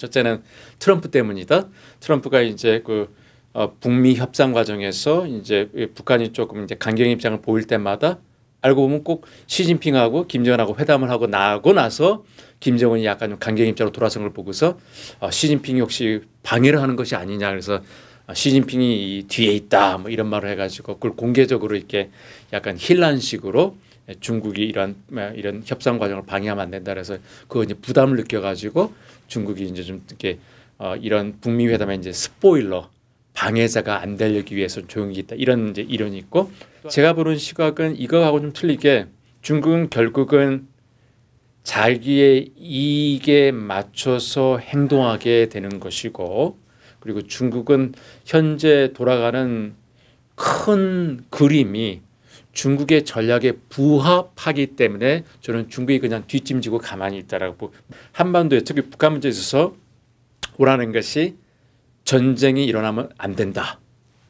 첫째는 트럼프 때문이다. 트럼프가 이제 북미 협상 과정에서 이제 북한이 조금 이제 강경 입장을 보일 때마다 알고 보면 꼭 시진핑하고 김정은하고 회담을 하고 나고 나서 김정은이 약간 좀 강경 입장으로 돌아선 걸 보고서 시진핑이 혹시 방해를 하는 것이 아니냐, 그래서 시진핑이 뒤에 있다 뭐 이런 말을 해가지고 그걸 공개적으로 이렇게 약간 힐난식으로 중국이 이런 협상 과정을 방해하면 안 된다 그래서 그거 이제 부담을 느껴가지고 중국이 이제 좀 이렇게 이런 북미 회담에 이제 스포일러 방해자가 안 되기 위해서 조용히 있다 이런 이제 이론이 있고, 제가 보는 시각은 이거하고 좀 틀리게 중국은 결국은 자기의 이익에 맞춰서 행동하게 되는 것이고, 그리고 중국은 현재 돌아가는 큰 그림이 중국의 전략에 부합하기 때문에 저는 중국이 그냥 뒷짐지고 가만히 있다라고, 한반도에 특히 북한 문제에 있어서 오라는 것이 전쟁이 일어나면 안 된다.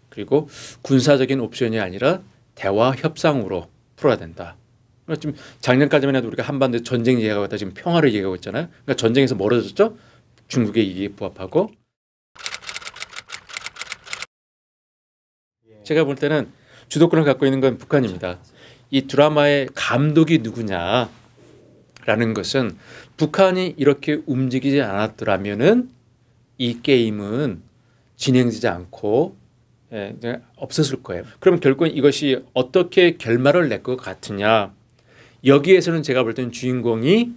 그리고 군사적인 옵션이 아니라 대화 협상으로 풀어야 된다. 그러니까 지금 작년까지만 해도 우리가 한반도에 전쟁 얘기하고 있다 지금 평화를 얘기하고 있잖아요. 그러니까 전쟁에서 멀어졌죠. 중국의 이익에 부합하고. 제가 볼 때는 주도권을 갖고 있는 건 북한입니다. 이 드라마의 감독이 누구냐라는 것은 북한이 이렇게 움직이지 않았더라면은 이 게임은 진행되지 않고 없었을 거예요. 그럼 결국은 이것이 어떻게 결말을 낼 것 같으냐? 여기에서는 제가 볼 때는 주인공이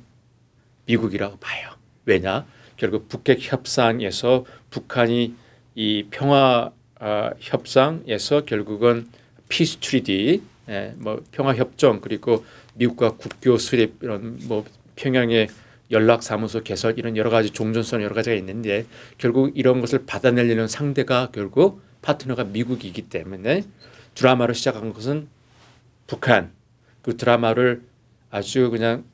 미국이라고 봐요. 왜냐? 결국 북핵 협상에서 북한이 이 평화 협상에서 결국은 피스 트리티, 뭐 평화 협정, 그리고 미국과 국교 수립, 이런 뭐 평양의 연락사무소 개설, 이런 여러 가지 종전선 여러 가지가 있는데 결국 이런 것을 받아내려는 상대가 결국 파트너가 미국이기 때문에 드라마를 시작한 것은 북한, 그 드라마를 아주 그냥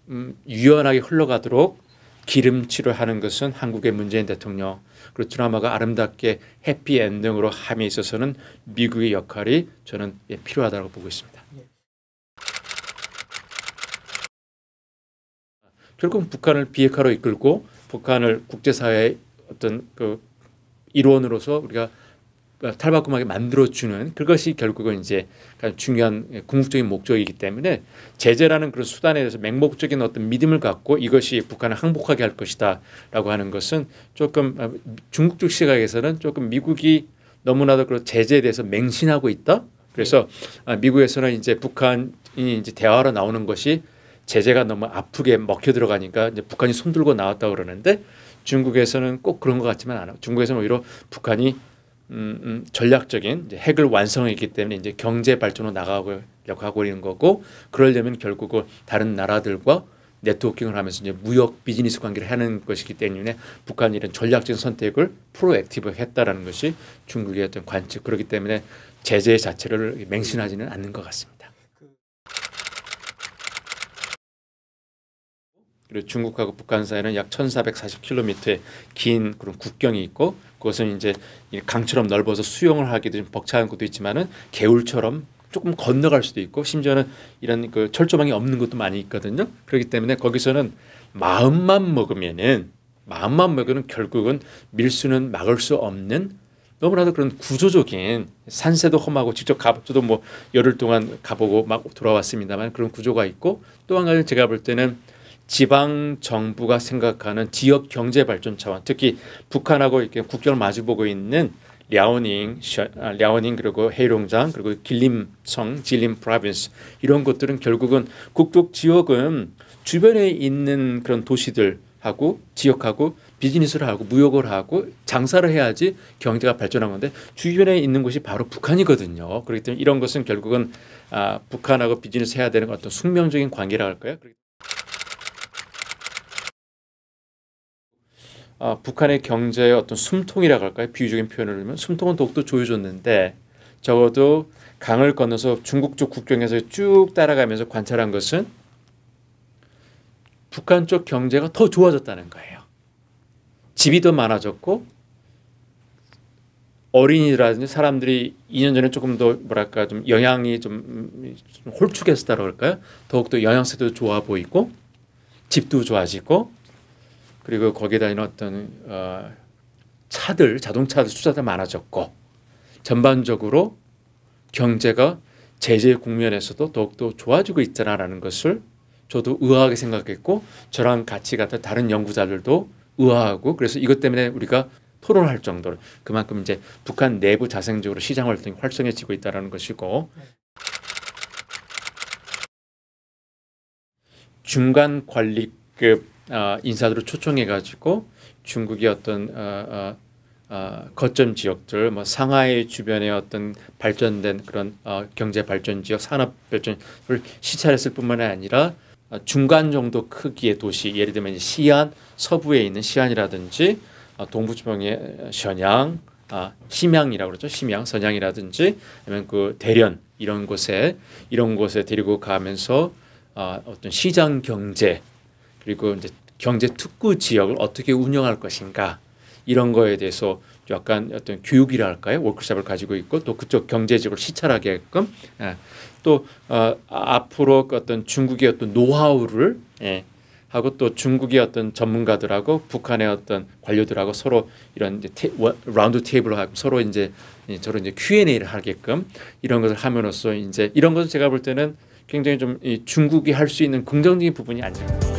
유연하게 흘러가도록 기름칠을 하는 것은 한국의 문재인 대통령, 그리고 드라마가 아름답게 해피엔딩으로 함에 있어서는 미국의 역할이 저는 필요하다고 보고 있습니다. 결국 북한을 비핵화로 이끌고 북한을 국제사회의 어떤 그 일원으로서 우리가 탈바꿈하게 만들어주는, 그것이 결국은 이제 가장 중요한 궁극적인 목적이기 때문에 제재라는 그런 수단에 대해서 맹목적인 어떤 믿음을 갖고 이것이 북한을 항복하게 할 것이다라고 하는 것은 조금 중국적 시각에서는 조금 미국이 너무나도 그런 제재에 대해서 맹신하고 있다. 그래서 미국에서는 이제 북한이 이제 대화로 나오는 것이 제재가 너무 아프게 먹혀 들어가니까 이제 북한이 손들고 나왔다 그러는데, 중국에서는 꼭 그런 것 같지만 않아요. 중국에서는 오히려 북한이 전략적인 이제 핵을 완성했기 때문에 이제 경제 발전으로 나가려고 하고 있는 거고, 그러려면 결국은 다른 나라들과 네트워킹을 하면서 이제 무역 비즈니스 관계를 하는 것이기 때문에 북한이 이런 전략적인 선택을 프로액티브했다라는 것이 중국의 어떤 관측. 그렇기 때문에 제재 자체를 맹신하지는 않는 것 같습니다. 그리고 중국하고 북한 사이는 약 1,440km의 긴 그런 국경이 있고, 그것은 이제 강처럼 넓어서 수영을 하기도 좀 벅찬 것도 있지만은 개울처럼 조금 건너갈 수도 있고, 심지어는 이런 그 철조망이 없는 것도 많이 있거든요. 그렇기 때문에 거기서는 마음만 먹으면은 결국은 밀수는 막을 수 없는 너무나도 그런 구조적인, 산세도 험하고 직접 저도 뭐 열흘 동안 가보고 막 돌아왔습니다만 그런 구조가 있고, 또 한 가지 제가 볼 때는 지방 정부가 생각하는 지역 경제 발전 차원, 특히 북한하고 이렇게 국경을 마주보고 있는 랴오닝 그리고 해룡장, 그리고 길림성, 질림 프로빈스, 이런 것들은 결국은 국토 지역은 주변에 있는 그런 도시들하고 지역하고 비즈니스를 하고 무역을 하고 장사를 해야지 경제가 발전한 건데 주변에 있는 곳이 바로 북한이거든요. 그렇기 때문에 이런 것은 결국은 북한하고 비즈니스 해야 되는 어떤 숙명적인 관계라 할까요? 북한의 경제의 어떤 숨통이라고 할까요? 비유적인 표현을 하면 숨통은 더욱더 조여줬는데, 적어도 강을 건너서 중국 쪽 국경에서 쭉 따라가면서 관찰한 것은 북한 쪽 경제가 더 좋아졌다는 거예요. 집이 더 많아졌고, 어린이라든지 사람들이 2년 전에 조금 더 뭐랄까 좀 영양이 좀 홀쭉했었다고 할까요? 더욱더 영양세도 좋아 보이고, 집도 좋아지고, 그리고 거기에다 있는 어떤 차들, 자동차들 숫자도 많아졌고 전반적으로 경제가 제재 국면에서도 더욱더 좋아지고 있다라는 것을 저도 의아하게 생각했고 저랑 같이 갔던 다른 연구자들도 의아하고 그래서 이것 때문에 우리가 토론할 정도로 그만큼 이제 북한 내부 자생적으로 시장 활동이 활성해지고 있다는 것이고 중간 관리급 인사들을 초청해 가지고 중국의 어떤 거점 지역들, 뭐 상하이 주변의 어떤 발전된 그런 경제 발전 지역, 산업 발전을 시찰했을 뿐만 아니라 중간 정도 크기의 도시, 예를 들면 시안 서부에 있는 시안이라든지 동부지방의 선양, 심양이라고 그러죠. 심양, 선양이라든지 아니면 그 대련 이런 곳에 데리고 가면서 어떤 시장 경제 그리고 이제 경제 특구 지역을 어떻게 운영할 것인가 이런 거에 대해서 약간 어떤 교육이라 할까요? 워크숍을 가지고 있고 또 그쪽 경제적으로 시찰하게끔 또 앞으로 어떤 중국의 어떤 노하우를 하고 또 중국의 어떤 전문가들하고 북한의 어떤 관료들하고 서로 이런 이제 라운드 테이블을 하고 서로 이제 저런 이제 Q&A를 하게끔 이런 것을 함으로써 이제 이런 것은 제가 볼 때는 굉장히 좀 이 중국이 할 수 있는 긍정적인 부분이 아닐까.